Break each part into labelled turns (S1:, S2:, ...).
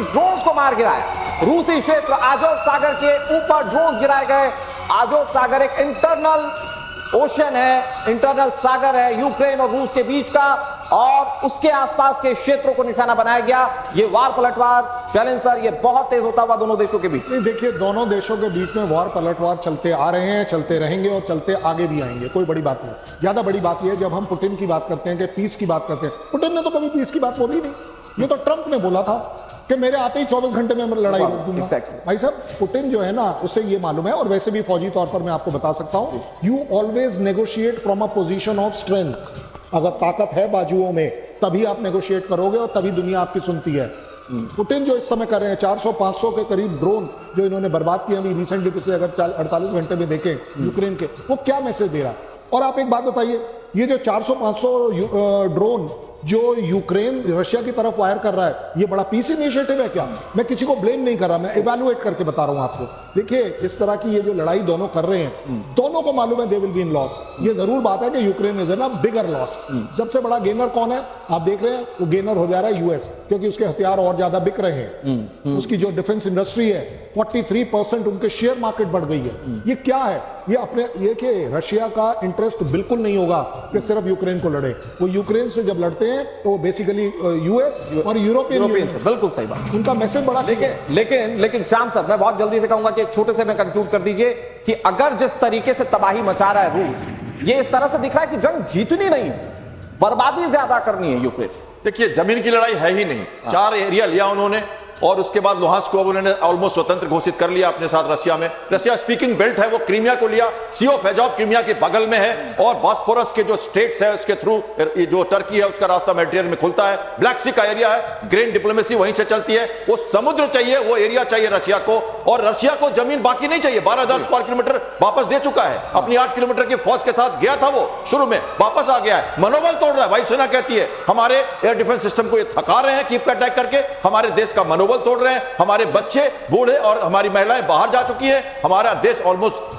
S1: 20 drones को मार गिराया। रूसी क्षेत्र आजोव सागर के ऊपर ड्रोन्स गिराए गए। आजोव सागर एक इंटरनल ओशन है, इंटरनल सागर है यूक्रेन और रूस के बीच का, और उसके आसपास के क्षेत्रों को निशाना बनाया गया। ये वार पलटवार शैलेंद्र सर, ये बहुत तेज होता हुआ दोनों देशों के बीच।
S2: देखिए, दोनों देशों के बीच में वार पलटवार चलते आ रहे हैं, चलते रहेंगे और चलते आगे भी आएंगे। कोई बड़ी बात नहीं। ज्यादा बड़ी बात यह है जब हम पुतिन की बात करते हैं कि पीस की बात करते हैं, पुतिन ने तो कभी पीस की बात बोली नहीं। ये तो ट्रंप ने बोला था कि मेरे आते ही 24 घंटे में लड़ाई रोक दूंगा। भाई साहब, पुतिन जो है ना, उसे ये मालूम है, और वैसे भी फौजी तौर पर मैं आपको बता सकता हूं, you always negotiate from a position of strength. अगर ताकत है बाजुओं में तभी आप नेगोशिएट करोगे और तभी दुनिया आपकी सुनती है। पुतिन जो इस समय कर रहे हैं, 400-500 के करीब ड्रोन जो इन्होंने बर्बाद किए अभी रिसेंटली, पिछले अगर 48 घंटे में देखें यूक्रेन के, वो क्या मैसेज दे रहा है? और आप एक बात बताइए, ये जो 400-500 ड्रोन जो यूक्रेन रशिया की तरफ फायर कर रहा है, ये बड़ा पीस इनिशिएटिव है क्या? मैं किसी को ब्लेम नहीं कर रहा, मैं इवैल्यूएट करके बता रहा हूं आपको। देखिए, इस तरह की ये जो लड़ाई दोनों कर रहे हैं, दोनों को मालूम है they will be in loss. ये जरूर बात है कि यूक्रेन इज ना बिगर लॉस। सबसे बड़ा गेनर कौन है? आप देख रहे हैं, वो गेनर हो जा रहा है यूएस, क्योंकि उसके हथियार और ज्यादा बिक रहे हैं। उसकी जो डिफेंस इंडस्ट्री है, 43% उनके शेयर मार्केट बढ़ गई है। ये क्या है? ये अपने ये कि रशिया का इंटरेस्ट बिल्कुल नहीं होगा कि सिर्फ यूक्रेन को लड़े। वो यूक्रेन से जब लड़ते हैं तो वो बेसिकली यूएस और यूरोपियन से।
S1: बिल्कुल सही बात।
S2: उनका मैसेज बड़ा।
S1: लेकिन श्याम सर, मैं बहुत जल्दी से कहूंगा कि एक छोटे से में कंक्लूड कर दीजिए कि अगर जिस तरीके से तबाही मचा रहा है रूस, ये इस तरह से दिख रहा है कि जंग जीतनी नहीं है, बर्बादी ज्यादा करनी है यूक्रेन।
S3: देखिए, जमीन की लड़ाई है ही नहीं। 4 एरिया लिया उन्होंने, और उसके बाद लुहांस्क को उन्होंने ऑलमोस्ट स्वतंत्र घोषित कर लिया अपने साथ रशिया में। रशिया स्पीकिंग बेल्ट है, वो क्रीमिया को लिया। सी ऑफ एजॉव क्रीमिया के बगल में है, और बॉस्फोरस के जो स्टेट्स है उसके थ्रू जो टर्की है उसका रास्ता मेडिटेरियन में खुलता है। ब्लैक सी का एरिया है, ग्रेन डिप्लोमेसी वहीं से चलती है। वो समुद्र चाहिए, वो एरिया चाहिए रशिया को, और रशिया को जमीन बाकी नहीं चाहिए। 12,000 स्क्वायर किलोमीटर वापस दे चुका है। अपनी 8 किलोमीटर की फौज के साथ गया था वो शुरू में, वापस आ गया है। मनोबल तोड़ रहा है। वायुसेना कहती है हमारे एयर डिफेंस सिस्टम को ये थका रहे हैं, कीप अटैक करके हमारे देश का मनोबल तोड़ रहे हैं। हमारे बच्चे, बूढ़े और हमारी महिलाएं बाहर जा चुकी हैं। हमारा देश ऑलमोस्ट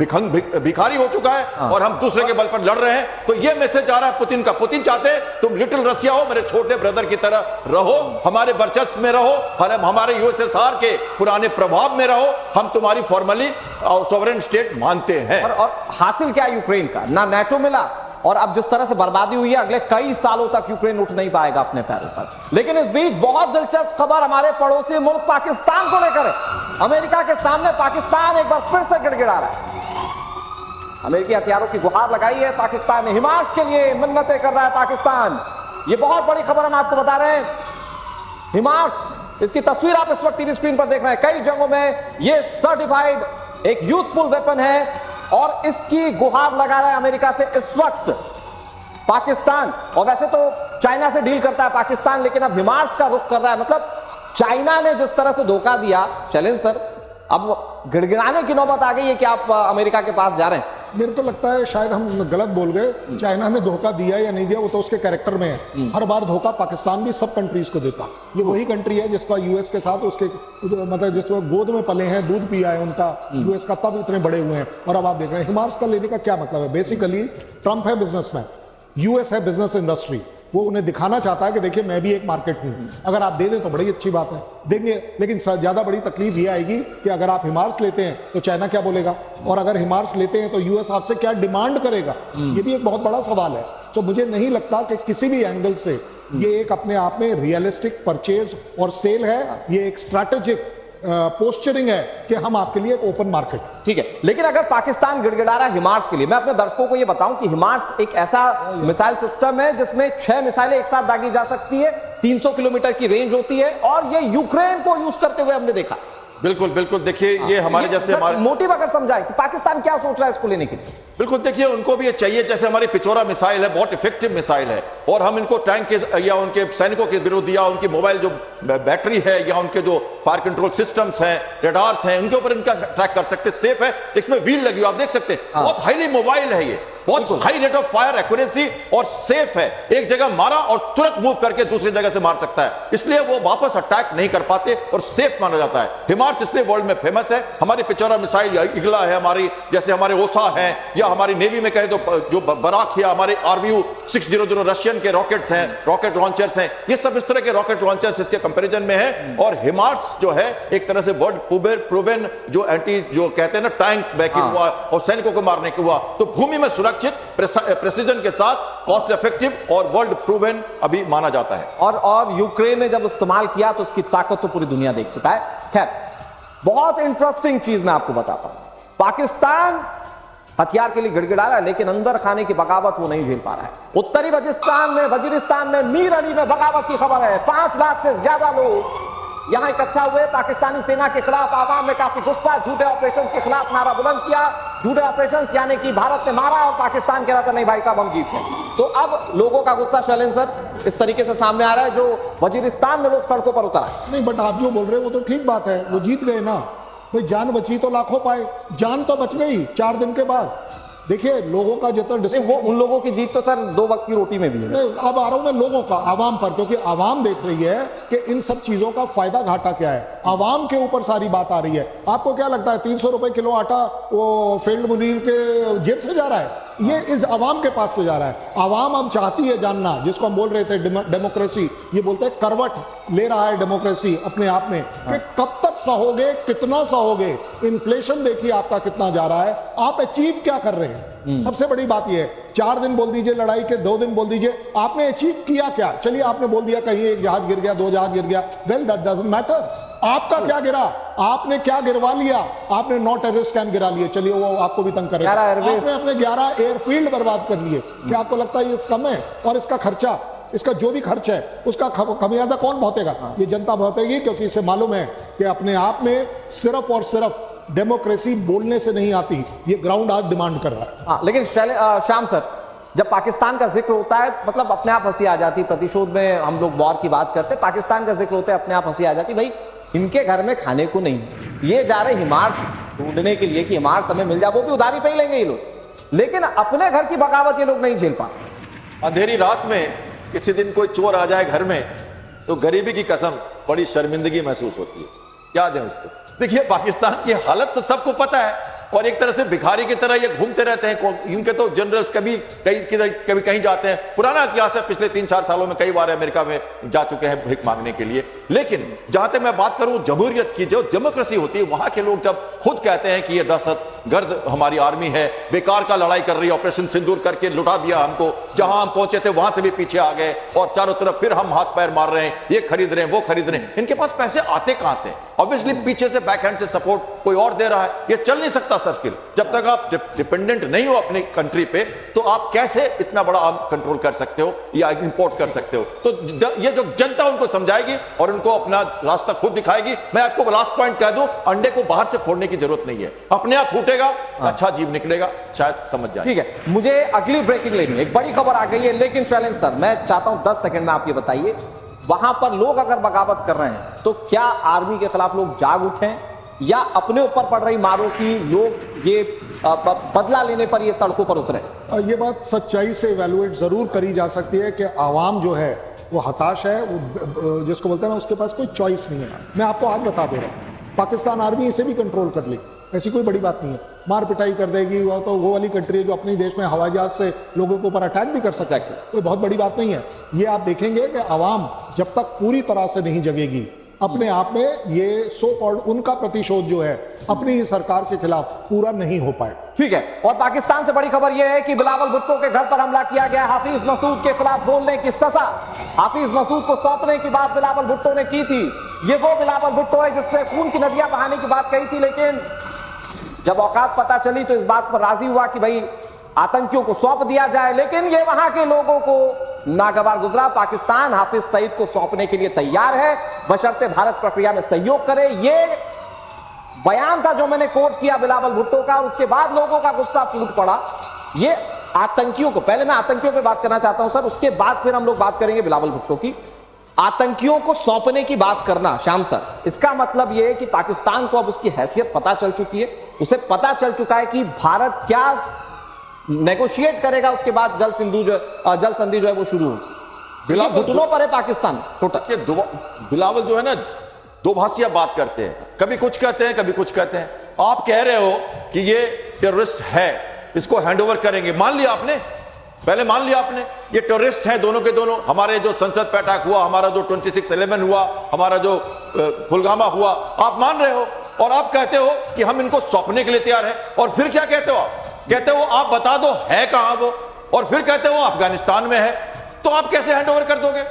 S3: भिखारी हो चुका है, और हम दूसरे के बल पर लड़ रहे हैं। तो ये मैसेज आ रहा है पुतिन का। पुतिन चाहते हैं तुम लिटिल रशिया हो, मेरे छोटे ब्रदर की तरह रहो, हमारे वर्चस्व में रहो, हमारे यूएसएसआर के पुराने प्रभाव में रहो। हम तुम्हारी फॉर्मली सॉवरेन स्टेट मानते हैं।
S1: और हासिल क्या यूक्रेन का? ना नेटो मिला, और अब जिस तरह से बर्बादी हुई है, अगले कई सालों तक यूक्रेन उठ नहीं पाएगा अपने पैरों पर। लेकिन इस बीच बहुत दिलचस्प खबर हमारे पड़ोसी मुल्क पाकिस्तान को लेकर है। अमेरिका के सामने पाकिस्तान एक बार फिर से गिड़गिड़ा रहा है। अमेरिकी हथियारों की गुहार लगाई है पाकिस्तान ने। हिमार्स के लिए मिन्नतें कर रहा है पाकिस्तान। ये बहुत बड़ी खबर हम आपको बता रहे हैं। हिमार्स, इसकी तस्वीर आप इस वक्त टीवी स्क्रीन पर देख रहे हैं। कई जंगों में ये सर्टिफाइड एक यूथफुल वेपन है, और इसकी गुहार लगा रहा है अमेरिका से इस वक्त पाकिस्तान। और वैसे तो चाइना से डील करता है पाकिस्तान, लेकिन अब हिमार्स का रुख कर रहा है। मतलब चाइना ने जिस तरह से धोखा दिया, शैलेंद्र सर, अब गिड़गिड़ाने की नौबत आ गई है कि आप अमेरिका के पास जा रहे हैं।
S2: मेरे को लगता है शायद हम गलत बोल गए। चाइना ने धोखा दिया या नहीं दिया वो तो उसके कैरेक्टर में है। हर बार धोखा पाकिस्तान भी सब कंट्रीज को देता। ये वही कंट्री है जिसका यूएस के साथ उसके मतलब जिसको गोद में पले हैं, दूध पिया है उनका यूएस का, तब इतने बड़े हुए हैं। और अब आप देख रहे हैं हिमार्स का लेने का क्या मतलब है? बेसिकली ट्रंप है बिजनेसमैन, यूएस है बिजनेस इंडस्ट्री। वो उन्हें दिखाना चाहता है कि देखिए मैं भी एक मार्केट हूं, अगर आप दे दें तो बड़ी अच्छी बात है, देंगे। लेकिन ज्यादा बड़ी तकलीफ ये आएगी कि अगर आप हिमार्स लेते हैं तो चाइना क्या बोलेगा, और अगर हिमार्स लेते हैं तो यूएस आपसे क्या डिमांड करेगा? ये भी एक बहुत बड़ा सवाल है। तो मुझे नहीं लगता कि किसी भी एंगल से ये एक अपने आप में रियलिस्टिक परचेज और सेल है। ये एक स्ट्रैटेजिक पोस्चरिंग है कि हम आपके लिए एक ओपन मार्केट।
S1: ठीक है, लेकिन अगर पाकिस्तान गिड़गिड़ा रहा है हिमार्स के लिए, मैं अपने दर्शकों को यह बताऊं कि हिमार्स एक ऐसा मिसाइल सिस्टम है जिसमें 6 मिसाइलें एक साथ दागी जा सकती है, 300 किलोमीटर की रेंज होती है, और ये यूक्रेन को यूज करते हुए हमने देखा।
S3: बिल्कुल बिल्कुल। देखिए, ये हमारे जैसे हमारे
S1: मोटिव अगर समझाए कि पाकिस्तान क्या सोच रहा है इसको लेने के लिए।
S3: बिल्कुल, देखिए उनको भी ये चाहिए। जैसे हमारी पिचोरा मिसाइल है, बहुत इफेक्टिव मिसाइल है, और हम इनको टैंक के या उनके सैनिकों के विरुद्ध या उनकी मोबाइल जो बैटरी है या उनके जो फायर कंट्रोल सिस्टम्स हैं, रडार्स हैं, उनके ऊपर इनका ट्रैक कर सकते, सेफ है। इसमें व्हील लगी हुई आप देख सकते हैं, बहुत हाईली मोबाइल है, ये बहुत high rate of fire accuracy और सेफ है। एक जगह मारा और तुरंत मूव करके दूसरी जगह से मार सकता है, इसलिए वो वापस अटैक नहीं कर पाते और सेफ माना जाता है। हिमार्स इसलिए वर्ल्ड में फेमस है। हमारी पिचोरा मिसाइल इगला है, हमारी जैसे हमारे ओसा है, या हमारी नेवी में कहे तो जो बराक या हमारे आरबीयू 600 रशियन के रॉकेट्स हैं, रॉकेट लॉन्चर्स हैं, ये सब इस तरह के रॉकेट लॉन्चर्स इसके कंपैरिजन में है। और हिमार्स जो है एक तरह से वर्ल्ड प्रूवन जो एंटी जो कहते हैं ना टैंक बैकिंग हुआ और सैनिकों को मारने के हुआ, तो भूमि में सुरक्षित प्रेसिजन के साथ कॉस्ट इफेक्टिव और वर्ल्ड प्रूवन अभी माना जाता है।
S1: और यूक्रेन ने जब इस्तेमाल किया तो उसकी ताकत तो पूरी दुनिया देख चुका है। खैर, बहुत इंटरेस्टिंग चीज मैं आपको बताता हूं, पाकिस्तान हथियार के लिए गिड़गिड़ा रहा है लेकिन अंदर खाने की बगावत वो नहीं झेल पा रहा है। उत्तरी वजीरिस्तान में मीर अली में बगावत की खबर है। 5 लाख से ज्यादा लोग यहां इकट्ठा हुए, पाकिस्तानी सेना के खिलाफ आवाम में काफी गुस्सा, झूठे ऑपरेशंस के खिलाफ नारा बुलंद किया। झूठे ऑपरेशंस यानी कि भारत ने मारा और पाकिस्तान कह रहा था नहीं भाई साहब हम जीत गए। तो अब लोगों का गुस्सा शैलेंद्र सर इस तरीके से सामने आ रहा है, जो वजीरिस्तान में लोग सड़कों पर उतर आए।
S2: नहीं, बट आप जो बोल रहे हो वो तो ठीक बात है, वो जीत गए ना भाई, जान बची तो लाखों पाए, जान तो बच गई 4 दिन के बाद। देखिए लोगों का जितना
S1: वो उन लोगों की जीत तो सर 2 वक्त की रोटी में भी है।
S2: नहीं, अब आ रहा हूं मैं लोगों का, आवाम पर, क्योंकि आवाम देख रही है कि इन सब चीजों का फायदा घाटा क्या है। आवाम के ऊपर सारी बात आ रही है। आपको क्या लगता है 300 रुपए किलो आटा वो फील्ड मुनीर के जेब से जा रहा है? ये इस आवाम के पास से जा रहा है। आवाम अब चाहती है जानना, जिसको हम बोल रहे थे डेमोक्रेसी, ये बोलते हैं करवट ले रहा है डेमोक्रेसी अपने आप में, कि कब तक सहोगे, कितना सहोगे। इन्फ्लेशन देखिए आपका कितना जा रहा है, आप अचीव क्या कर रहे हैं। सबसे बड़ी बात यह है, 4 दिन बोल दीजिए लड़ाई के, 2 दिन बोल दीजिए, आपने अचीव किया क्या? चलिए आपने बोल दिया कहीं एक जहाज गिर गया, 2 जहाज गिर गया, वेल दैट डजंट मैटर। आपका क्या गिरा? आपने क्या गिरवा लिया? आपने 9 टेररिस्ट कैंप गिरा लिए, चलिए वो आपको भी तंग करेगा। आपने अपने 11 एयरफील्ड बर्बाद कर लिए। क्या आपको लगता है ये कम है? और इसका खर्चा, इसका जो भी खर्च है उसका खमियाजा कौन भुगतेगा? ये जनता भुगतेगी, क्योंकि इसे मालूम है कि अपने आप में सिर्फ और सिर्फ डेमोक्रेसी बोलने से नहीं आती, ये ग्राउंड आज डिमांड कर रहा है।
S1: हाँ, लेकिन श्याम सर, जब पाकिस्तान का जिक्र होता है मतलब अपने आप हंसी आ जाती। प्रतिशोध में हम लोग वॉर की बात करते हैं, पाकिस्तान का जिक्र होता है अपने आप हंसी आ जाती। भाई इनके घर में खाने को नहीं, ये जा रहे हिमार्स ढूंढने के लिए कि हिमार्स हमें मिल जाए, वो भी उधारी पे ही लेंगे ये लोग, लेकिन अपने घर की बगावत ये लोग नहीं झेल पा।
S3: अंधेरी रात में किसी दिन कोई चोर आ जाए घर में तो गरीबी की कसम बड़ी शर्मिंदगी महसूस होती है। क्या दें उसको? देखिए पाकिस्तान की हालत तो सबको पता है, और एक तरह से भिखारी की तरह ये घूमते रहते हैं। इनके तो जनरल्स कभी कहीं जाते हैं। पुराना इतिहास है, पिछले 3-4 सालों में कई बार अमेरिका में जा चुके हैं भीख मांगने के लिए। लेकिन जहां तक मैं बात करूं जमहूरियत की, जो डेमोक्रेसी होती है, वहां के लोग जब खुद कहते हैं कि ये दहशतगर्द हमारी आर्मी है, बेकार का लड़ाई कर रही है, ऑपरेशन सिंदूर करके लुटा दिया हमको, जहां हम पहुंचे थे वहां से भी पीछे आ गए और चारों तरफ फिर हम हाथ पैर मार रहे हैं, ये खरीद रहे हैं, वो खरीद रहे हैं। इनके पास पैसे आते कहां से? ऑब्वियसली पीछे से बैकहैंड से सपोर्ट कोई और दे रहा है। ये चल नहीं सकता सर्किल। जब तक आप डिपेंडेंट नहीं हो अपनी कंट्री पे, तो आप कैसे इतना बड़ा आर्म कंट्रोल कर सकते हो या इंपोर्ट कर सकते हो? तो ये जो जनता उनको समझाएगी और उनको अपना रास्ता खुद दिखाएगी। मैं आपको लास्ट पॉइंट कह दूं, अंडे को बाहर से फोड़ने की जरूरत नहीं है, अपने आप फूटेगा, अच्छा जीव निकलेगा, शायद समझ जाए।
S1: ठीक है, मुझे अगली ब्रेकिंग लेनी है। एक बड़ी खबर आ गई है, लेकिन शैलेंद्र सर मैं चाहता हूं 10 सेकंड में आप ये बताइए, वहां पर लोग अगर बगावत कर रहे हैं तो क्या आर्मी के खिलाफ लोग जाग उठे या अपने ऊपर पड़ रही मारों की लोग ये बदला लेने पर ये सड़कों पर उतरे?
S2: ये बात सच्चाई से इवैल्यूएट जरूर करी जा सकती है कि आवाम जो है वो हताश है, वो जिसको बोलते हैं ना उसके पास कोई चॉइस नहीं है। मैं आपको आज बता दे रहा हूँ, पाकिस्तान आर्मी इसे भी कंट्रोल कर ले, ऐसी कोई बड़ी बात नहीं है। मार पिटाई कर देगी, वो तो वो वाली कंट्री है जो अपने देश में हवाई जहाज से लोगों के ऊपर अटैक भी कर सकता है, कोई बहुत बड़ी बात नहीं है। ये आप देखेंगे कि आवाम जब तक पूरी तरह से नहीं जगेगी अपने आप में, ये सो कॉल्ड उनका प्रतिशोध जो है अपनी ही सरकार के खिलाफ पूरा नहीं हो पाए।
S1: ठीक है, और पाकिस्तान से बड़ी खबर यह है कि बिलावल भुट्टो के घर पर हमला किया गया। हाफिज मसूद के खिलाफ बोलने की सजा, हाफिज मसूद को सौंपने की बात बिलावल भुट्टो ने की थी। ये वो बिलावल भुट्टो है जिसने खून की नदियां बहाने की बात कही थी, लेकिन जब औकात पता चली तो इस बात पर राजी हुआ कि भाई आतंकियों को सौंप दिया जाए। लेकिन ये वहां के लोगों को नागवार गुजरा। पाकिस्तान हाफिज सईद को सौंपने के लिए तैयार है, बशर्ते भारत प्रक्रिया में सहयोग करे। ये बयान था जो मैंने कोट किया बिलावल भुट्टो का, और उसके बाद लोगों का गुस्सा फूट पड़ा। ये आतंकियों को, पहले मैं आतंकियों पे बात करना चाहता हूं सर, उसके बाद फिर हम लोग बात करेंगे बिलावल भुट्टो की। आतंकियों को सौंपने की बात करना श्याम सर, इसका मतलब यह है कि पाकिस्तान को अब उसकी हैसियत पता चल चुकी है, उसे पता चल चुका है कि भारत क्या नेगोशिएट करेगा, उसके बाद जल संधि जो है वो शुरू होगी। घुटनों पर है पाकिस्तान टोटल।
S3: बिलावल जो है ना, दो भाषिया बात करते हैं, कभी कुछ कहते हैं कभी कुछ कहते हैं। आप कह रहे हो कि ये टेररिस्ट है, इसको हैंडओवर करेंगे, मान लिया आपने, पहले मान लिया आपने ये टेररिस्ट हैं दोनों के दोनों। हमारे जो संसद पे अटैक हुआ, हमारा जो 26/11 हुआ, हमारा जो पुलवामा हुआ, आप मान रहे हो और आप कहते हो कि हम इनको सौंपने के लिए तैयार हैं। और फिर क्या कहते हो? आप कहते हो आप बता दो है कहां वो, और फिर कहते हो अफगानिस्तान में है। तो आप कैसे हैंड ओवर कर दोगे?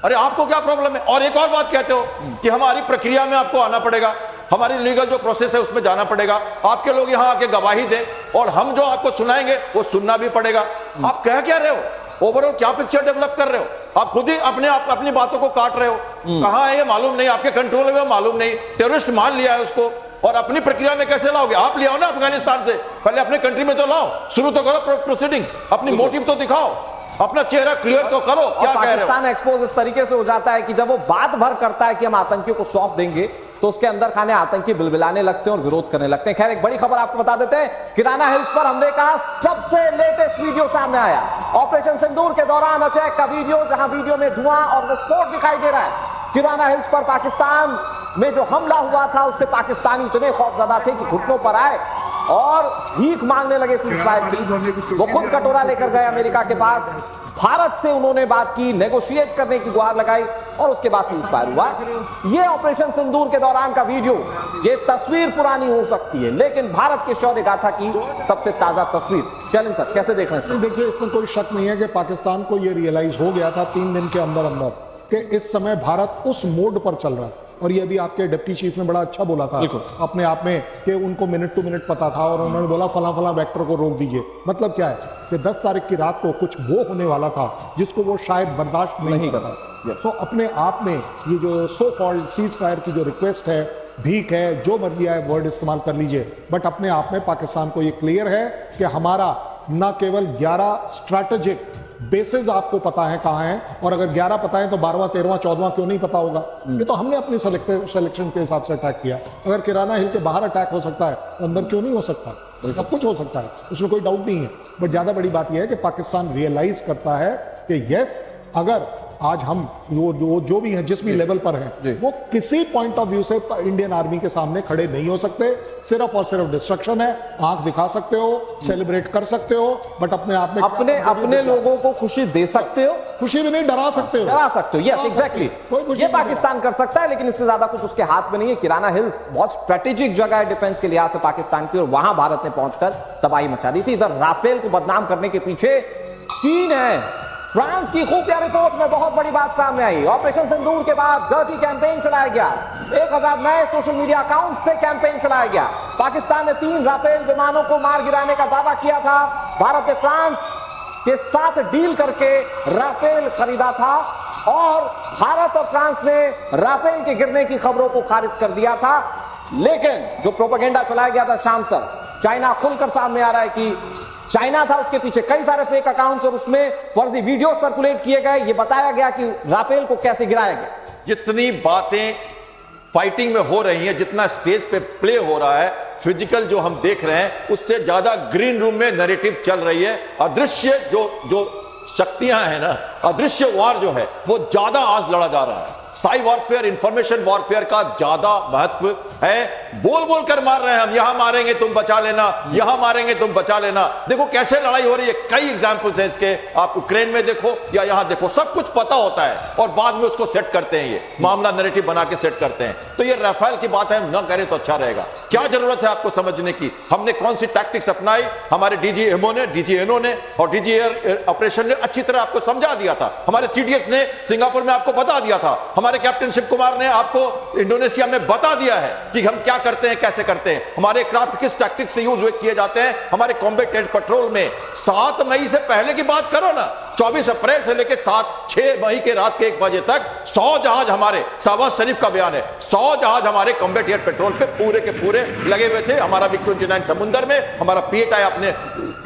S3: अरे आपको क्या प्रॉब्लम है? और एक और बात कहते हो कि हमारी प्रक्रिया में आपको आना पड़ेगा, हमारी लीगल जो प्रोसेस है उसमें जाना पड़ेगा, आपके लोग यहां आके गवाही दें और हम जो आपको सुनाएंगे वो सुनना भी पड़ेगा। आप कह क्या रहे हो? ओवरऑल क्या पिक्चर डेवलप कर रहे हो? आप खुद ही अपनी बातों को काट रहे हो। कहां है ये मालूम नहीं, आपके कंट्रोल में मालूम नहीं। टेररिस्ट मान लिया है उसको, और अपनी प्रक्रिया में कैसे लाओगे? आप ले आओ ना अफगानिस्तान से, पहले अपने कंट्री में तो लाओ, शुरू तो करो प्रोसीडिंग्स, अपनी मोटिव तो दिखाओ, अपना चेहरा क्लियर तो करो। क्या कह रहे हो?
S1: पाकिस्तान एक्सपोज इस तरीके से हो जाता है कि जब वो बात भर करता है कि हम आतंकियों को सौंप देंगे, तो उसके अंदर खाने आतंकी बिलबिलाने लगते हैं और विरोध करने लगते हैं। खैर, एक बड़ी खबर आपको बता देते हैं, किराना हिल्स पर हमले का सबसे लेटेस्ट वीडियो सामने आया। ऑपरेशन सिंदूर के दौरान अटैक का वीडियो, जहां वीडियो में धुआं और विस्फोट दिखाई दे रहा है। किराना हिल्स पर पाकिस्तान में जो हमला हुआ था, उससे पाकिस्तानी इतने खौफजदा थे कि घुटनों पर आए और भीख मांगने लगे सीज़फायर की। वो खुद कटोरा लेकर गए अमेरिका के पास, भारत से उन्होंने बात की, नेगोशिएट करने की गुहार लगाई और उसके बाद सीज़फायर हुआ। ये ऑपरेशन सिंदूर के दौरान का वीडियो, ये तस्वीर पुरानी हो सकती है, लेकिन भारत के शौर्य गाथा की सबसे ताजा तस्वीर। शैलेंद्र सर, कैसे देख रहे हैं?
S2: देखिए, इसमें कोई शक नहीं है कि पाकिस्तान को यह रियलाइज हो गया था 3 दिन के अंदर अंदर कि इस समय भारत उस मोड पर चल रहा है। और ये भी आपके डिप्टी चीफ ने बड़ा अच्छा बोला था अपने आप में कि उनको मिनट टू मिनट पता था और उन्होंने बोला फला फला वेक्टर को रोक दीजिए। मतलब क्या है कि 10 तारीख की रात को कुछ वो होने वाला था जिसको वो शायद बर्दाश्त नहीं कर रहा। तो अपने आप में ये जो सो कॉल्ड सीज फायर की जो रिक्वेस्ट है, भीख है, जो मर्जी आए वर्ड इस्तेमाल कर लीजिए, बट अपने आप में पाकिस्तान को ये क्लियर है कि हमारा न केवल 11 स्ट्रैटेजिक बेसिस आपको पता है कहां है, और अगर 11 पता है तो 12वां 13वां 14वां क्यों नहीं पता होगा? ये तो हमने अपनी सिलेक्शन के हिसाब से अटैक किया। अगर किराना हिल के बाहर अटैक हो सकता है तो अंदर क्यों नहीं हो सकता? सब कुछ हो सकता है, उसमें कोई डाउट नहीं है। बट ज्यादा बड़ी बात यह है कि पाकिस्तान रियलाइज करता है कि यस, अगर आज हम वो जो भी हैं, जिस भी लेवल पर हैं, वो किसी पॉइंट ऑफ व्यू से इंडियन आर्मी के सामने खड़े नहीं हो सकते। सिर्फ और सिर्फ डिस्ट्रक्शन है। आंख दिखा सकते हो, सेलिब्रेट कर सकते हो, बट अपने आप में
S1: अपने लोगों को खुशी दे सकते हो,
S2: खुशी भी नहीं, डरा सकते हो।
S1: Yes, exactly. ये पाकिस्तान कर सकता है, लेकिन इससे ज्यादा कुछ उसके हाथ में नहीं है। किराना हिल्स बहुत स्ट्रेटेजिक जगह है डिफेंस के लिहाज से पाकिस्तान की, और वहां भारत ने पहुंचकर तबाही मचा दी थी। इधर राफेल को बदनाम करने के पीछे चीन है। फ्रांस की खुफिया रिपोर्ट में बहुत बड़ी बात सामने आई। ऑपरेशन सिंदूर के बाद डर्टी कैंपेन चलाया गया, 1000 नए सोशल मीडिया अकाउंट से कैंपेन चलाया गया। पाकिस्तान ने 3 राफेल विमानों को मार गिराने का दावा किया था। भारत ने फ्रांस के साथ डील करके राफेल खरीदा था, और भारत और फ्रांस ने राफेल के गिरने की खबरों को खारिज कर दिया था। लेकिन जो प्रोपेगेंडा चलाया गया था शाम सर, चाइना खुलकर सामने आ रहा है कि चाइना था उसके पीछे, कई सारे फेक अकाउंट्स और उसमें फर्जी वीडियो सर्कुलेट किए गए। ये बताया गया कि राफेल को कैसे गिराया गया।
S3: जितनी बातें फाइटिंग में हो रही हैं, जितना स्टेज पे प्ले हो रहा है, फिजिकल जो हम देख रहे हैं, उससे ज्यादा ग्रीन रूम में नैरेटिव चल रही है। अदृश्य जो शक्तियां हैं ना, अदृश्य वार जो है, वो ज्यादा आज लड़ा जा रहा है। साइ वॉरफेयर, इंफॉर्मेशन वॉरफेयर का ज्यादा महत्व है। बोल बोल कर मार रहे हैं, हम यहां मारेंगे तुम बचा लेना, यहां मारेंगे तुम बचा लेना। देखो कैसे लड़ाई हो रही है, कई एग्जांपल्स हैं इसके। आप यूक्रेन में देखो या यहां देखो, सब कुछ पता होता है और बाद में उसको सेट करते हैं, ये मामला नैरेटिव बना के सेट करते हैं। तो ये राफेल की बात है, हम न करें तो अच्छा रहेगा। क्या जरूरत है आपको समझने की, हमने कौन सी टैक्टिक्स अपनाई, हमारे डीजी एमओ ने, डीजी एनओ ने और डीजी एयर ऑपरेशन ने अच्छी तरह आपको समझा दिया था। हमारे सीडीएस ने सिंगापुर में आपको बता दिया था। हमारे कैप्टन शिव कुमार ने आपको इंडोनेशिया में बता दिया है कि हम क्या करते हैं, कैसे करते हैं, हमारे क्राफ्ट किस टैक्टिक से यूज किए जाते हैं। हमारे कॉम्बैट एयर पेट्रोल में 7 मई से पहले की बात करो ना, 24 अप्रैल से लेकर 6 मई के रात के 1 बजे तक 100 जहाज हमारे, शहबाज शरीफ का बयान है, 100 जहाज हमारे कॉम्बैट एयर पेट्रोल पे पूरे के पूरे लगे हुए थे। हमारा विक 29 समुद्र में, हमारा पीएटआई अपने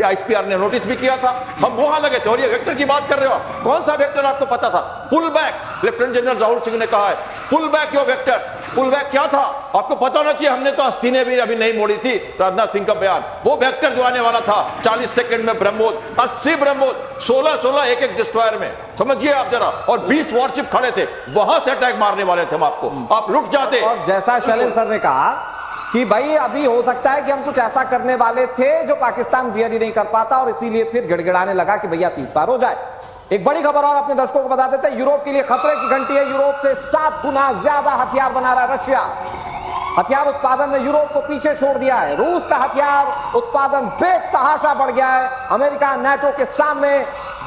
S3: आईसीपीआर ने नोटिस भी किया था, हम वहां लगे थे। और ये वेक्टर की बात कर रहे हो, कौन सा वेक्टर आपको पता था? Pull back, lieutenant general Rahul Singh ने कहा है, pull back your vectors. Pull back क्या था आपको पता होना चाहिए, हमने तो अस्तीने भी अभी नहीं मोड़ी थी। राजनाथ सिंह का बयान, वो वेक्टर जो आने वाला था 40 सेकंड में ब्रह्मोस, 80 ब्रह्मोस, 16 एक डिस्ट्रॉयर में, समझिए आप जरा, और 20 वॉरशिप खड़े थे, वहां से अटैक मारने वाले थे हम आपको, आप लुट जाते।
S1: और जैसा शैलेंद्र सर ने कहा कि भाई अभी हो सकता है कि हम कुछ ऐसा करने वाले थे जो पाकिस्तान बियर ही नहीं कर पाता और इसीलिए फिर गिड़गिड़ाने लगा कि भैया सीजफायर हो जाए। एक बड़ी खबर और अपने दर्शकों को बता देते हैं, यूरोप के लिए खतरे की घंटी है। यूरोप से 7 गुना ज्यादा हथियार बना रहा है रशिया। हथियार उत्पादन में यूरोप को पीछे छोड़ दिया है। रूस का हथियार उत्पादन बेतहाशा बढ़ गया है। अमेरिका नाटो के सामने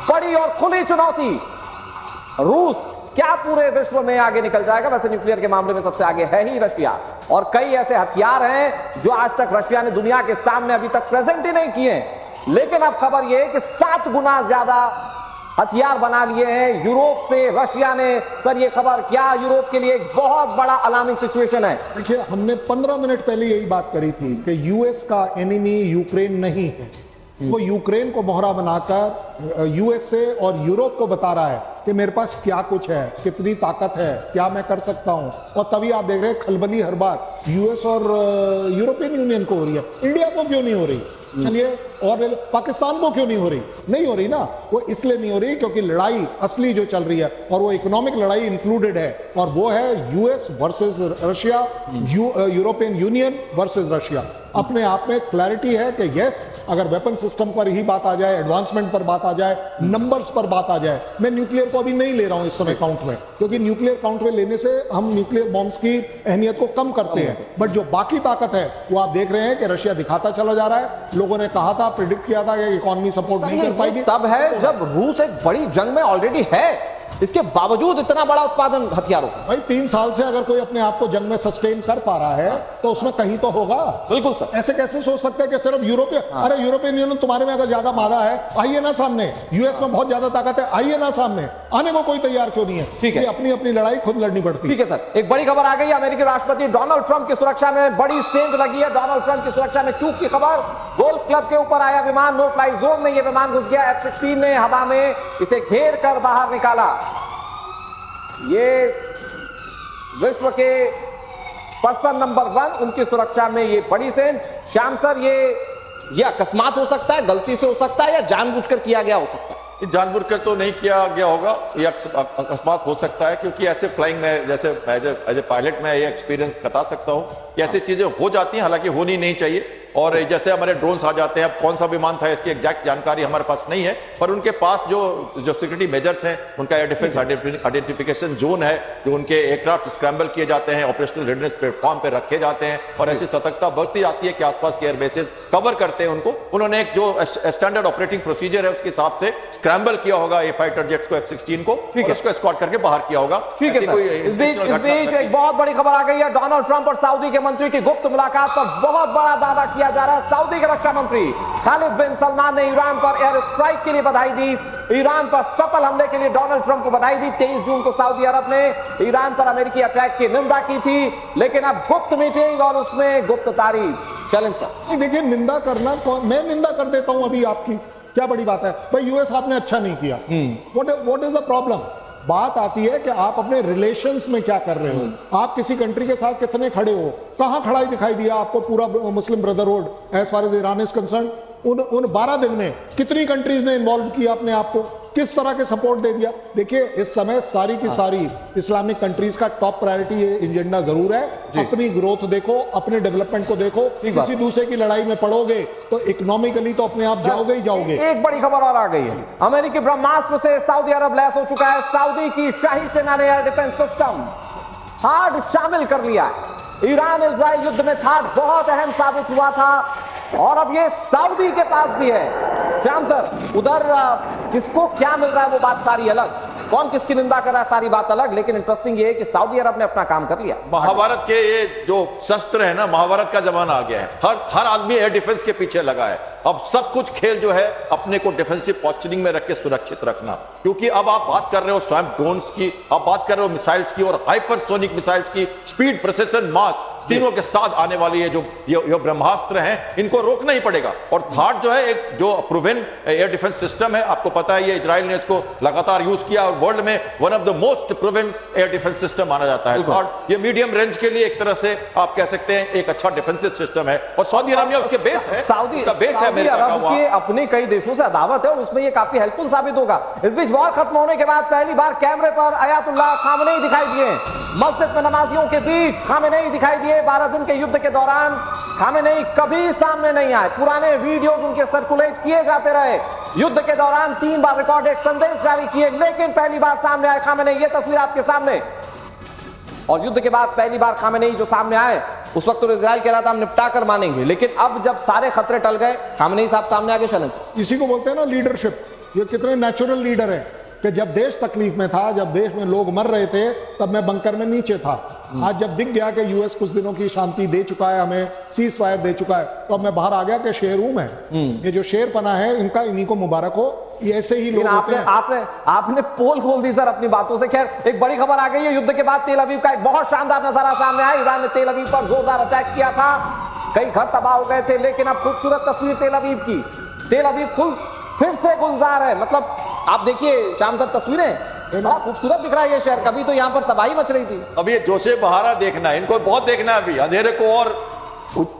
S1: बड़ी और खुली चुनौती। रूस क्या पूरे विश्व में आगे निकल जाएगा? वैसे न्यूक्लियर के मामले में सबसे आगे है ही रशिया, और कई ऐसे हथियार हैं जो आज तक रशिया ने दुनिया के सामने अभी तक प्रेजेंट ही नहीं किए। लेकिन अब खबर यह है कि 7 गुना ज्यादा हथियार बना लिए हैं यूरोप से रशिया ने। सर, ये खबर क्या यूरोप के लिए एक बहुत बड़ा अलार्मिंग सिचुएशन है?
S2: देखिए, हमने 15 मिनट पहले यही बात करी थी कि यूएस का एनिमी यूक्रेन नहीं है। वो यूक्रेन को मोहरा बनाकर यूएसए और यूरोप को बता रहा है कि मेरे पास क्या कुछ है, कितनी ताकत है, क्या मैं कर सकता हूं। और तभी आप देख रहे हैं खलबली हर बार यूएस और यूरोपियन यूनियन को हो रही है। इंडिया को क्यों नहीं हो रही? चलिए, और पाकिस्तान को क्यों नहीं हो रही? नहीं हो रही ना, वो इसलिए नहीं हो रही क्योंकि लड़ाई असली जो चल रही है, और वो इकोनॉमिक लड़ाई इंक्लूडेड है, और वो है US versus Russia, European union versus Russia. अपने आप में क्लैरिटी है कि यस, अगर वेपन सिस्टम पर ही बात आ जाए, एडवांसमेंट पर बात आ जाए, नंबर्स पर बात आ जाए, मैं न्यूक्लियर को अभी नहीं ले रहा हूं इस समय काउंट में, क्योंकि न्यूक्लियर काउंट में लेने से हम न्यूक्लियर बॉम्ब्स की अहमियत को कम करते हैं। बट जो बाकी ताकत है वो आप देख रहे हैं कि रशिया दिखाता चला जा रहा है। लोगों ने कहा था, प्रिडिक्ट किया था कि इकोनॉमी सपोर्ट नहीं कर पाएगी।
S1: तब है जब रूस एक बड़ी जंग में ऑलरेडी है, इसके बावजूद इतना बड़ा उत्पादन हथियारों का।
S2: भाई 3 साल से अगर कोई अपने आप को जंग में सस्टेन कर पा रहा है तो उसमें कहीं तो होगा।
S1: बिल्कुल सर।
S2: ऐसे कैसे सोच सकते हैं कि सिर्फ यूरोपियन, अरे यूरोपियन यूनियन तुम्हारे में अगर ज्यादा मादा है, आइए ना सामने। यूएस में बहुत ज्यादा ताकत है, आइए ना सामने। आने को कोई तैयार क्यों नहीं है?
S1: ठीक है,
S2: अपनी अपनी लड़ाई खुद लड़नी पड़ती है।
S1: ठीक है सर। एक बड़ी खबर आ गई, अमेरिकी राष्ट्रपति डोनाल्ड ट्रंप की सुरक्षा में बड़ी सेंध लगी है। डोनाल्ड ट्रंप की सुरक्षा में चूक की खबर। गोल्फ क्लब के ऊपर आया विमान, नो फ्लाई जोन में यह विमान घुस गया। F-16 ने हवा में इसे घेर कर बाहर निकाला। ये विश्व के पर्सन नंबर 1, उनकी सुरक्षा में ये बड़ी सेंध। श्याम सर, ये अकस्मात हो सकता है, गलती से हो सकता है, या जानबूझकर किया गया हो सकता है?
S3: जानबूझकर तो नहीं किया गया होगा, ये अकस्मात हो सकता है, क्योंकि ऐसे फ्लाइंग में जैसे एज ए पायलट में ये एक्सपीरियंस बता सकता हूं कि ऐसी चीजें हो जाती हैं, हालांकि होनी नहीं चाहिए। और जैसे हमारे ड्रोन्स आ जाते हैं, अब कौन सा विमान था इसकी एग्जैक्ट जानकारी हमारे पास नहीं है, पर उनके पास जो सिक्योरिटी मेजर्स हैं, उनका एयर डिफेंस आइडेंटिफिकेशन जोन है, जो उनके एयरक्राफ्ट स्क्रैम्बल किए जाते हैं, ऑपरेशनल रेडनेस प्लेटफॉर्म पे रखे जाते हैं, और ऐसी सतर्कता बरती जाती है कि आसपास के एयरबेसेस कवर करते हैं उनको। उन्होंने एक जो स्टैंडर्ड ऑपरेटिंग प्रोसीजर है उसके हिसाब से स्क्रैम्बल किया होगा ये फाइटर जेट्स को, F-16 को, और उसको एस्कॉर्ट करके बाहर किया होगा।
S1: ठीक है सर। इस बीच एक बहुत बड़ी खबर आ गई है। डोनाल्ड ट्रंप और सऊदी के मंत्री की गुप्त मुलाकात पर बहुत बड़ा दावा किया जा रहा है। सऊदी के रक्षा मंत्री खालिद बिन सलमान ने ईरान पर एयर स्ट्राइक के लिए बधाई दी। ईरान पर सफल हमले के लिए डोनाल्ड ट्रंप को बधाई दी। 23 जून को सऊदी अरब ने ईरान पर अमेरिकी अटैक की निंदा की थी, लेकिन अब गुप्त मीटिंग और उसमें गुप्त तारीफ। चलें सर।
S2: देखिए, निंदा करना, मैं निंदा कर देता हूं अभी आपकी, क्या बड़ी बात है? भाई यूएस आपने अच्छा नहीं किया, व्हाट इज द प्रॉब्लम? बात आती है कि आप अपने रिलेशंस में क्या कर रहे हो, आप किसी कंट्री के साथ कितने खड़े हो, कहां खड़ा दिखाई दिया आपको पूरा Muslim brotherhood as far as Iran is concern. उन 12 दिन में कितनी कंट्रीज ने इन्वॉल्व किया अपने आप को, किस तरह के सपोर्ट दे दिया? देखिए, इस समय सारी की सारी इस्लामिक कंट्रीज का टॉप प्रायोरिटी एजेंडा जरूर है। अपनी ग्रोथ देखो, अपने डेवलपमेंट को देखो। किसी दूसरे की लड़ाई में पड़ोगे तो इकोनॉमिकली तो अपने आप जाओगे ही जाओगे।
S1: एक बड़ी खबर और आ गई है, अमेरिकी ब्रह्मास्त्र से सऊदी अरब लैस हो चुका है। सऊदी की शाही सेना ने एयर डिफेंस सिस्टम थाड शामिल कर लिया है। ईरान इजराइल युद्ध में थाड बहुत अहम साबित हुआ था, और अब ये सऊदी के पास भी है। श्याम सर, उधर किसको क्या मिल रहा है वो बात सारी अलग, कौन किसकी निंदा कर रहा है सारी बात अलग, लेकिन इंटरेस्टिंग ये है कि सऊदी अरब ने अपना काम कर लिया।
S3: महाभारत के ये जो शस्त्र है ना, महाभारत का जमाना आ गया है, हर आदमी एयर डिफेंस के पीछे लगा है। अब सब कुछ खेल जो है अपने को डिफेंसिव पोस्चरिंग में रख के सुरक्षित रखना, क्योंकि अब आप बात कर रहे हो स्वयं ड्रोन्स की, आप बात कर रहे हो मिसाइल्स की, और हाइपरसोनिक मिसाइल्स की, स्पीड, प्रिसिशन, मास, तीनों के साथ आने वाली है जो ये ब्रह्मास्त्र हैं, इनको रोकना ही पड़ेगा। और थाड जो है एक जो प्रूवन एयर डिफेंस सिस्टम है, आपको पता है ये इजराइल ने इसको लगातार यूज किया, और वर्ल्ड में one of the most proven air defence system माना जाता है। थाड ये मीडियम रेंज के लिए एक तरह से आप कह सकते हैं एक अच्छा डिफेंसिव सिस्टम है, और सऊदी अरब में उसके बेस है,
S1: सऊदी
S3: बेस है
S1: अरब के अपने कई देशों से अदावत है, और उसमें ये काफी हेल्पफुल साबित होगा। इस बीच वॉर खत्म होने के बाद पहली बार कैमरे पर अयातुल्लाह खामेनेई दिखाई दिए। मस्जिद में नमाजियों के बीच खामेनेई दिखाई दिए। चाहिए। 12 दिन के युद्ध के दौरान खामेनेई कभी सामने नहीं आए, पुराने वीडियोज उनके सर्कुलेट किए जाते रहे। युद्ध के दौरान 3 बार रिकॉर्डेड संदेश जारी किए, लेकिन पहली बार सामने आए खामेनेई। ये तस्वीर आपके सामने, और युद्ध के बाद पहली बार खामेनेई जो सामने आए, उस वक्त तो इजराइल कह रहा था हम निपटा कर मानेंगे, लेकिन अब जब सारे खतरे टल गए, खामेनेई साहब सामने आगे शलन से।
S2: इसी को बोलते हैं ना लीडरशिप। ये कितने नेचुरल लीडर है कि जब देश तकलीफ में था, जब देश में लोग मर रहे थे, तब मैं बंकर में नीचे था। आज जब दिख गया कि यूएस कुछ दिनों की शांति दे चुका है, हमें सीज फायर दे चुका है, तो अब मैं बाहर आ गया कि शेर हूं मैं। ये जो शेरपना है, इनका इन्हीं को मुबारक हो। ये ऐसे ही लोग होते हैं।
S1: आपने पोल खोल दी सर अपनी बातों से। खैर, एक बड़ी खबर आ गई है। युद्ध के बाद तेल अवीव का एक बहुत शानदार नजारा सामने आया। ईरान ने तेल अवीव पर जोरदार अटैक किया था, कई घर तबाह हो गए थे, लेकिन अब खूबसूरत तस्वीर तेल अवीव की। तेल अवीव फिर से गुलजार है। मतलब आप देखिए शाम सर, तस्वीरें बड़ा खूबसूरत दिख रहा है ये शहर। कभी तो यहाँ पर तबाही मच रही थी।
S3: अब ये जोशे बहारा देखना है, इनको बहुत देखना है अभी, अंधेरे को और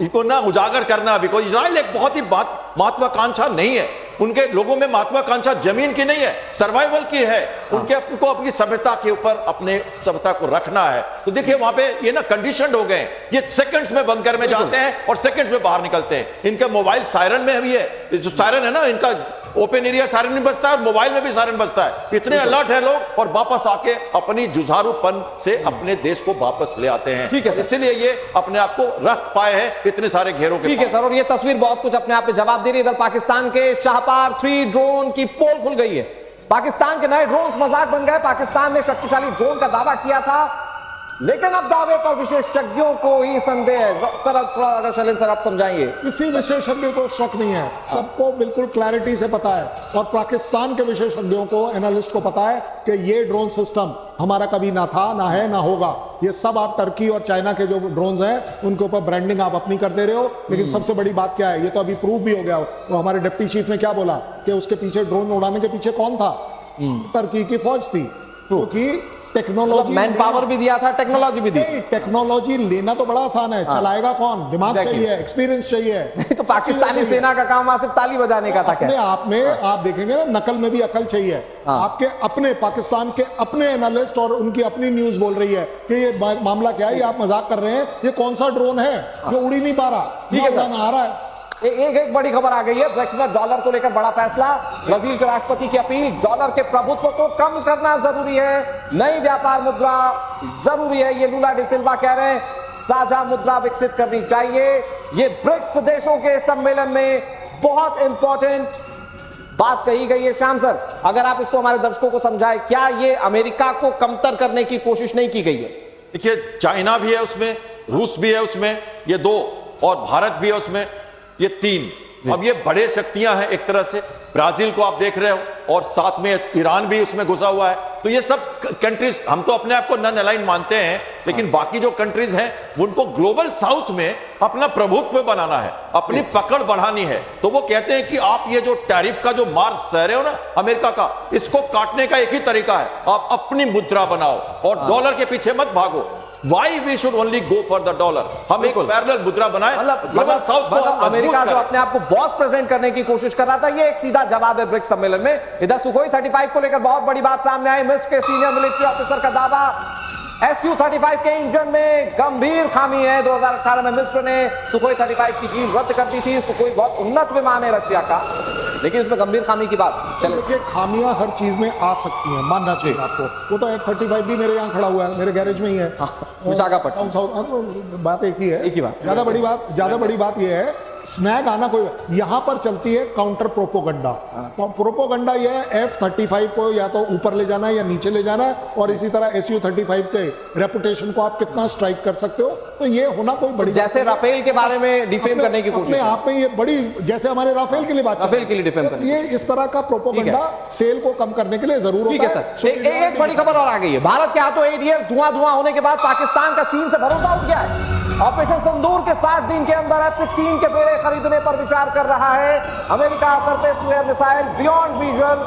S3: इनको ना उजागर करना। अभी कोई इजराइल एक बहुत ही महत्वाकांक्षा नहीं है, उनके लोगों में महत्वाकांक्षा जमीन की नहीं है, सर्वाइवल की है। उनको अपनी सभ्यता के ऊपर अपने सभ्यता को रखना है। तो देखिए वहां पे ये ना कंडीशनड हो गए, ये सेकंड्स में बंकर में जाते हैं और सेकंड्स में बाहर निकलते हैं। इनके मोबाइल सायरन में भी है, जो सायरन है ना, इनका ओपन एरिया सायरन में बजता है और मोबाइल में भी सायरन बजता है। इतने अलर्ट है लोग, और वापस आके अपनी जुझारूपन से अपने देश को वापस ले आते हैं।
S1: ठीक है,
S3: इसलिए ये अपने आप को रख पाए हैं इतने सारे घेरों के।
S1: ठीक है सर, और ये तस्वीर बहुत कुछ अपने आप में जवाब दे रही है। इधर पाकिस्तान के शाहपार 3 ड्रोन की पोल खुल गई है। पाकिस्तान के नए ड्रोन्स मजाक बन गए। पाकिस्तान ने शक्तिशाली ड्रोन का दावा किया था, लेकिन अब दावे पर विशेषज्ञों को ही संदेह है। सर अगर शैलेंद्र सर आप समझाएंगे।
S2: किसी विशेषज्ञ को शक नहीं है, सबको बिल्कुल क्लैरिटी से पता है, और पाकिस्तान के विशेषज्ञों को, एनालिस्ट को पता है कि ये ड्रोन सिस्टम हमारा कभी ना था, ना है, ना होगा। ये सब आप टर्की और चाइना के जो ड्रोन्स हैं उनके ऊपर ब्रांडिंग आप अपनी कर दे रहे हो। लेकिन सबसे बड़ी बात क्या है, ये तो अभी प्रूव भी हो गया। वो हमारे डिप्टी चीफ ने क्या बोला कि उसके पीछे, ड्रोन उड़ाने के पीछे कौन था? टर्की की फौज थी, क्योंकि टेक्नोलॉजी,
S1: मैन पावर भी दिया था, टेक्नोलॉजी भी दी।
S2: टेक्नोलॉजी लेना तो बड़ा आसान है, चलाएगा कौन? दिमाग चाहिए, एक्सपीरियंस चाहिए।
S1: तो पाकिस्तानी सेना का काम सिर्फ ताली बजाने का था।
S2: अपने आप में आप देखेंगे ना, नकल में भी अकल चाहिए। आपके अपने पाकिस्तान के अपने एनालिस्ट और उनकी अपनी न्यूज बोल रही है कि ये मामला क्या है, ये आप मजाक कर रहे हैं, ये कौन सा ड्रोन है जो उड़ ही नहीं पा रहा,
S1: ठीक है सर,
S2: आ रहा है।
S1: एक बड़ी खबर आ गई है। ब्रिक्स में डॉलर को लेकर बड़ा फैसला। ब्राजील के राष्ट्रपति की अपील, डॉलर के प्रभुत्व को कम करना जरूरी है, नई व्यापार मुद्रा जरूरी है, ये लूला डी सिल्वा कह रहे हैं। साझा मुद्रा विकसित करनी चाहिए। ये ब्रिक्स देशों के सम्मेलन में बहुत इंपॉर्टेंट बात कही गई है। श्याम सर, अगर आप इसको हमारे दर्शकों को समझाएं, क्या ये अमेरिका को कमतर करने की कोशिश नहीं की गई है?
S3: देखिए, चाइना भी है उसमें, रूस भी है उसमें, ये 2, और भारत भी है उसमें, ये 3। अब ये बड़े शक्तियां हैं एक तरह से। ब्राजील को आप देख रहे हो, और साथ में ईरान भी उसमें घुसा हुआ है। तो ये सब कंट्रीज, हम तो अपने आप को नॉन अलाइन मानते हैं, लेकिन बाकी जो कंट्रीज हैं उनको ग्लोबल साउथ में अपना प्रभुत्व बनाना है, अपनी पकड़ बढ़ानी है। तो वो कहते हैं कि आप ये जो टैरिफ का जो मार सह रहे हो ना अमेरिका का, इसको काटने का एक ही तरीका है, आप अपनी मुद्रा बनाओ और डॉलर के पीछे मत भागो। Why we should only go for the dollar? हम एक पैरेलल मुद्रा बनाए, ग्लोबल साउथ को
S1: अमेरिका जो अपने आप को बॉस प्रेजेंट करने की कोशिश कर रहा था, ये एक सीधा जवाब है ब्रिक्स सम्मेलन में। इधर सुखोई 35 को लेकर बहुत बड़ी बात सामने आई। मिस्र के सीनियर मिलिट्री ऑफिसर का दावा, Su-35 के इंजन में गंभीर खामी है। 2018 में मिस्र ने सुखोई 35 की डील रद्द कर दी थी। सुखोई बहुत उन्नत विमान है रशिया का, लेकिन इसमें गंभीर खामी की बात चले।
S2: इसके खामियां हर चीज में आ सकती हैं, मानना चाहिए आपको। वो तो F-35 भी मेरे यहाँ खड़ा हुआ है, मेरे गैरेज में ही है,
S1: विशाखापट्टनम।
S2: तो बात एक ही है,
S1: एक ही बात।
S2: ज्यादा बड़ी बात यह है, स्नैग आना कोई, यहां पर चलती है काउंटर प्रोपोगंडा। प्रोपोगंडा ये है, F-35 को या तो ऊपर ले जाना है या नीचे ले जाना है, और इसी तरह Su-35 के रेपुटेशन को आप कितना स्ट्राइक कर सकते हो। तो ये होना कोई बड़ी,
S1: जैसे राफेल के बारे में डिफेम करने की कोशिश,
S2: आप में ये बड़ी, जैसे हमारे राफेल के लिए बात,
S1: राफेल के लिए डिफेम करने,
S2: ये इस तरह का प्रोपोगंडा सेल को कम करने के लिए जरूर होता है।
S1: ठीक है सर, एक बड़ी खबर और आ गई है। भारत के हाथों ADS धुआं होने के बाद पाकिस्तान का चीन से भरोसा उठ गया है। ऑपरेशन सिंदूर के 60 दिन के अंदर F-16 के बेड़े खरीदने पर विचार कर रहा है America. Surface to air missile, beyond visual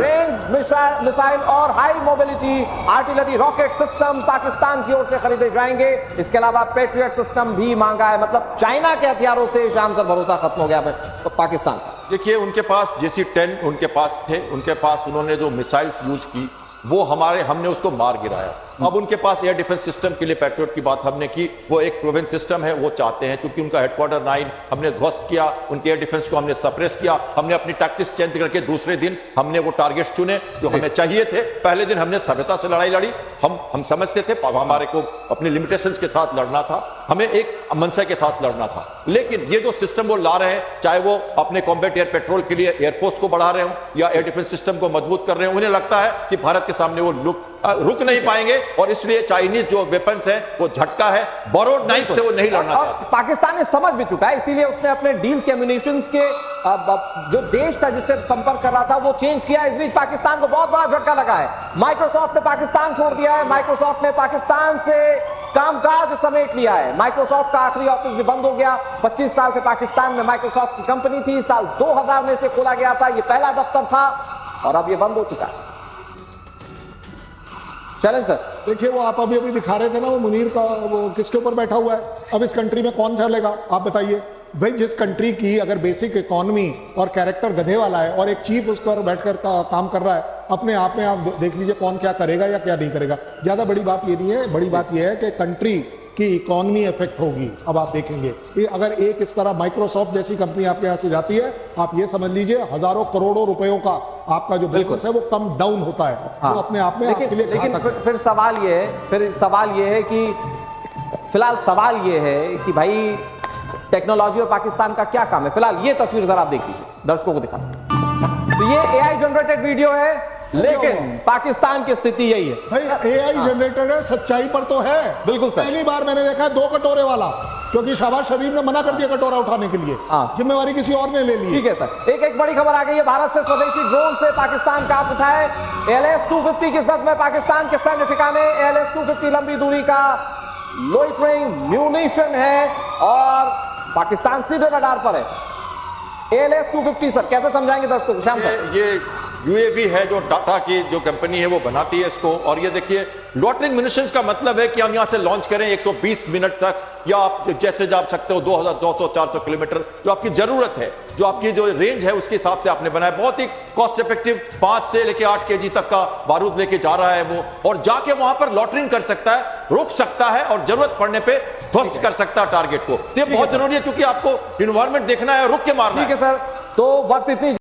S1: range missile और high mobility artillery rocket system Pakistan की ओर से खरीदे जाएंगे। इसके अलावा पेट्रियट सिस्टम भी मांगा है। मतलब चाइना के हथियारों से शाम सर भरोसा खत्म हो गया तो पाकिस्तान का।
S3: देखिए, उनके पास JC-10 उनके पास थे, उनके पास उन्होंने जो मिसाइल्स यूज की वो हमने उसको मार गिराया। अब उनके पास एयर डिफेंस सिस्टम के लिए पैट्रियट की बात हमने की, वो एक प्रोवन सिस्टम है, वो चाहते हैं क्योंकि उनका हेडक्वार्टर 9 हमने ध्वस्त किया, उनके एयर डिफेंस को हमने सप्रेस किया, हमने अपनी टैक्टिक्स चेंज करके दूसरे दिन हमने वो टारगेट्स चुने जो हमें चाहिए थे। पहले दिन हमने सभ्यता से लड़ाई लड़ी, हम समझते थे हमारे को अपने लिमिटेशंस के साथ लड़ना था, हमें एक मनसा के साथ लड़ना था। लेकिन ये जो सिस्टम वो ला रहे हैं, चाहे वो अपने कॉम्बैट एयर पेट्रोल के लिए एयरफोर्स को बढ़ा रहे हो या एयर डिफेंस सिस्टम को मजबूत कर रहे हो, उन्हें लगता है कि भारत के सामने वो रुक नहीं पाएंगे और इसलिए चाइनीज जो वेपन्स है वो झटका है, बोरोड नाइफ से वो नहीं लड़ना चाहते।
S1: पाकिस्तान ने समझ भी चुका है, इसीलिए उसने अपने डील्स के एम्यूनिशंस के जो देश था जिससे संपर्क कर रहा था वो चेंज किया। इस बीच पाकिस्तान को बहुत बड़ा झटका लगा है। माइक्रोसॉफ्ट ने पाकिस्तान छोड़ दिया है, माइक्रोसॉफ्ट ने पाकिस्तान से कामकाज समेट लिया है। माइक्रोसॉफ्ट का आखिरी ऑफिस भी बंद हो गया। 25 साल से पाकिस्तान में माइक्रोसॉफ्ट की कंपनी थी, साल 2000 में से खोला गया था, ये पहला दफ्तर था और अब ये बंद हो चुका है। चलें सर,
S2: देखिए वो आप अभी दिखा रहे थे ना, वो मुनीर का वो किसके ऊपर बैठा हुआ है। अब इस कंट्री में कौन चलेगा आप बताइए भाई। जिस कंट्री की अगर बेसिक इकोनॉमी और कैरेक्टर गधे वाला है और एक चीफ उस पर बैठकर काम कर रहा है, अपने आप में आप देख लीजिए कौन क्या करेगा या क्या नहीं करेगा। ज्यादा बड़ी बात ये नहीं है, बड़ी बात ये है कि कंट्री की इकोनॉमी इफेक्ट होगी। अब आप देखेंगे कि अगर एक इस तरह माइक्रोसॉफ्ट जैसी कंपनी आपके यहाँ से जाती है, आप ये समझ लीजिए हजारों करोड़ों रुपयों का आपका जो बिजनेस है वो कम डाउन होता है।
S1: हाँ।
S2: तो अपने आप में आपके लिए
S1: लेकिन
S2: घातक है।
S1: फिर सवाल ये है कि फिलहाल सवाल ये है कि भाई टेक्नोलॉजी और पाकिस्तान का क्या काम है। फिलहाल ये तस्वीर जरा आप देख लीजिए, दर्शकों को दिखाते हैं। तो ये एआई जनरेटेड वीडियो है, लेकिन पाकिस्तान की स्थिति यही है।
S2: भाई एआई जनरेटेड है, सच्चाई पर तो है।
S1: बिल्कुल सर।
S2: पहली बार मैंने देखा है 2 कटोरे वाला, क्योंकि शहबाज शरीफ ने मना कर दिया कटोरा उठाने के लिए। जिम्मेवारी किसी और ने ले ली।
S1: ठीक है सर, एक बड़ी खबर आ गई है। भारत से स्वदेशी ड्रोन से पाकिस्तान काप उठाए। ALS-250 की जद में पाकिस्तान के सैन्य ठिकाने। ALS-250 लंबी दूरी का लोइटरिंग म्यूनिशन है और पाकिस्तान सीधे रडार पर है। ALS-250 सर कैसे समझाएंगे दर्शकों को? श्याम सर,
S3: ये यूएवी है जो टाटा की जो कंपनी है वो बनाती है इसको। और ये देखिए लॉटरिंग म्यूनिशंस का मतलब है कि हम यहां से लॉन्च करें 120 मिनट तक, या आप जैसे जा सकते हो 2200-400 किलोमीटर, जो आपकी जरूरत है, जो आपकी जो रेंज है उसके हिसाब से आपने बनाया। बहुत ही कॉस्ट इफेक्टिव, 5 से लेके 8 केजी तक का बारूद लेके जा रहा है वो, और जाके वहां पर लॉटरिंग कर सकता है, रुक सकता है और जरूरत पड़ने पे ध्वस्त कर सकता है टारगेट को। तो ये बहुत जरूरी है क्योंकि आपको इन्वायरमेंट देखना है, रुक के मारना है।
S1: ठीक है सर, तो वक्त इतनी